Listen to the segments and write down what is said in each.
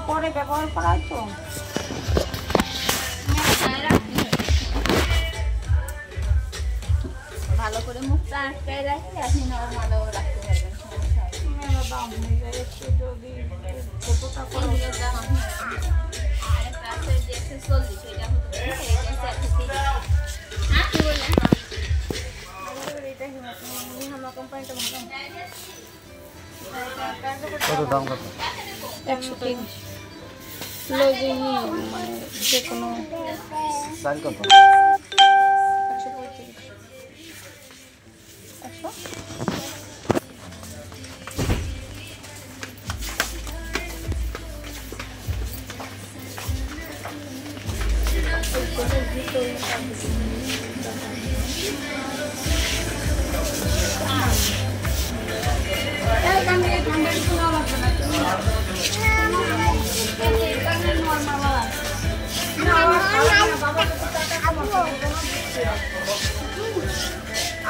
পরে ব্যবহার করা হয় তো। ভালো করে মুখটা আটকায় রাখি, আপনি নরমালও রাখতে পারবেন, সমস্যা হবে না। মেলা দাম হয়ে যায় একটু, যদি ছোটটা করে এগুলোর দাম আপনি আরেকটা আছে যে 140, এটা হতে পারে, এটা আছে 130। হ্যাঁ কি বললেন? এটা হিমালয় কোম্পানিটা ভালো। কত দাম কত? 130 লজিনি, মানে যে কোনো সাইজ কত? 135 100।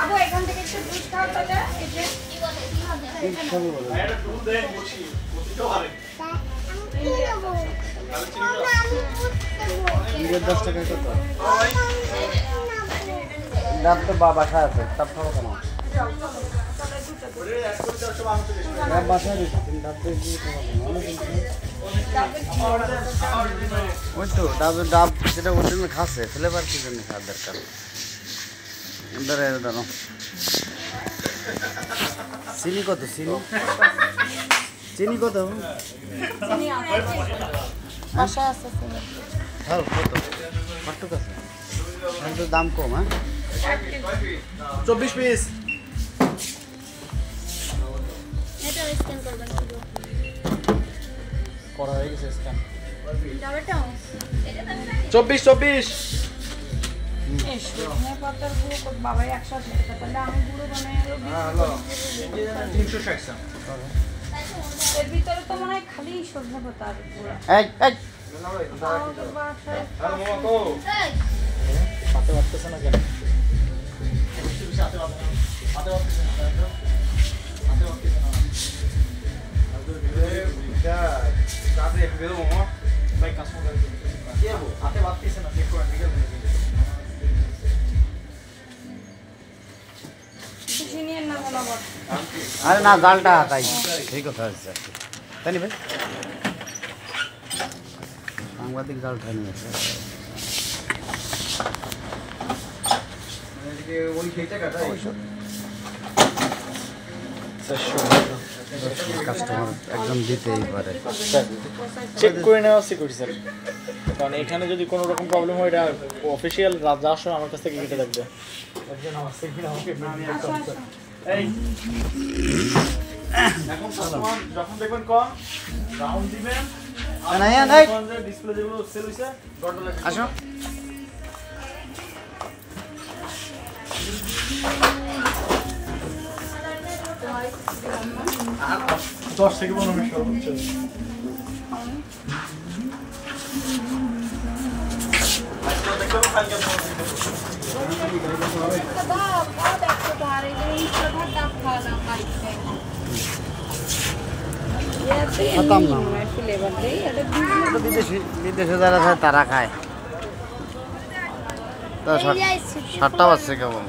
আবু এখান থেকে একটু দুধ খাও তো, যা এই যে নিজের 10 টাকায় কত? ডাব তো বাসায় আছে, ডাব খাবো কেন? ডাব বাসায় দিচ্ছি, তুমি ডাব দিয়ে দিয়ে খাবো কেন? ওই তো ডাব যেটা ওর জন্য খাচ্ছে, ফ্লেভার কি জন্য খাওয়ার দরকার? দাঁড়ো চিনি কত? চিনি কত? বাসায় আছে হ্যাঁ কত? কত আছে? তো দাম কম, হ্যাঁ 24 পিস। এটা স্ক্যান করবেন শুধু। করা হয়ে গেছে স্ক্যান। ডাবলটাও? 24 এই শুকনো পাতার গুঁড়ো বাবাই 180 টাকা, তাহলে আমি গুঁড়ো বানাই আরো 360 গ্রাম। এর ভিতরে তো মনে হয় খালি সজনে পাতার গুঁড়ো। এই আমাদের বাসায় আরে মামা কো হাতে বাটতেছ না কেন? হাতে বাটতেছ না। এটা কাজে একটু মামা ভাই কাস্টমার কি হবে? হাতে বাটতেছ না, চেক করে নিয়ে চিনির না কোনো আবার আরে না জালটা তাই এই কথা আছে তাই নি ভাই সাংবাদিক জালটা নিয়ে এসে এদিকে ওই খেতে কাটা কাস্টমার একদম দিতেই পারে চেক করে নেওয়া সিকিউরিটি স্যার, কারণ এখানে যদি কোনো রকম প্রবলেম হয় এটা অফিসিয়াল যাওয়ার সময় আমার কাছ থেকে কেটে থাকবে। একজন আমার সিকিউরিটি আমাকে এই এখন কাস্টমার যখন দেখবেন কম রাউন্ড দিবেন না না ডিসপ্লে যেগুলো সেল হইছে ডটলে আসো 10 থেকে 15 মিনিট সর্বোচ্চ। খতম না ফ্লেভার দেই, এটা বিদেশে যারা খায় তারা খায় তা 7টা বাজছে কেবল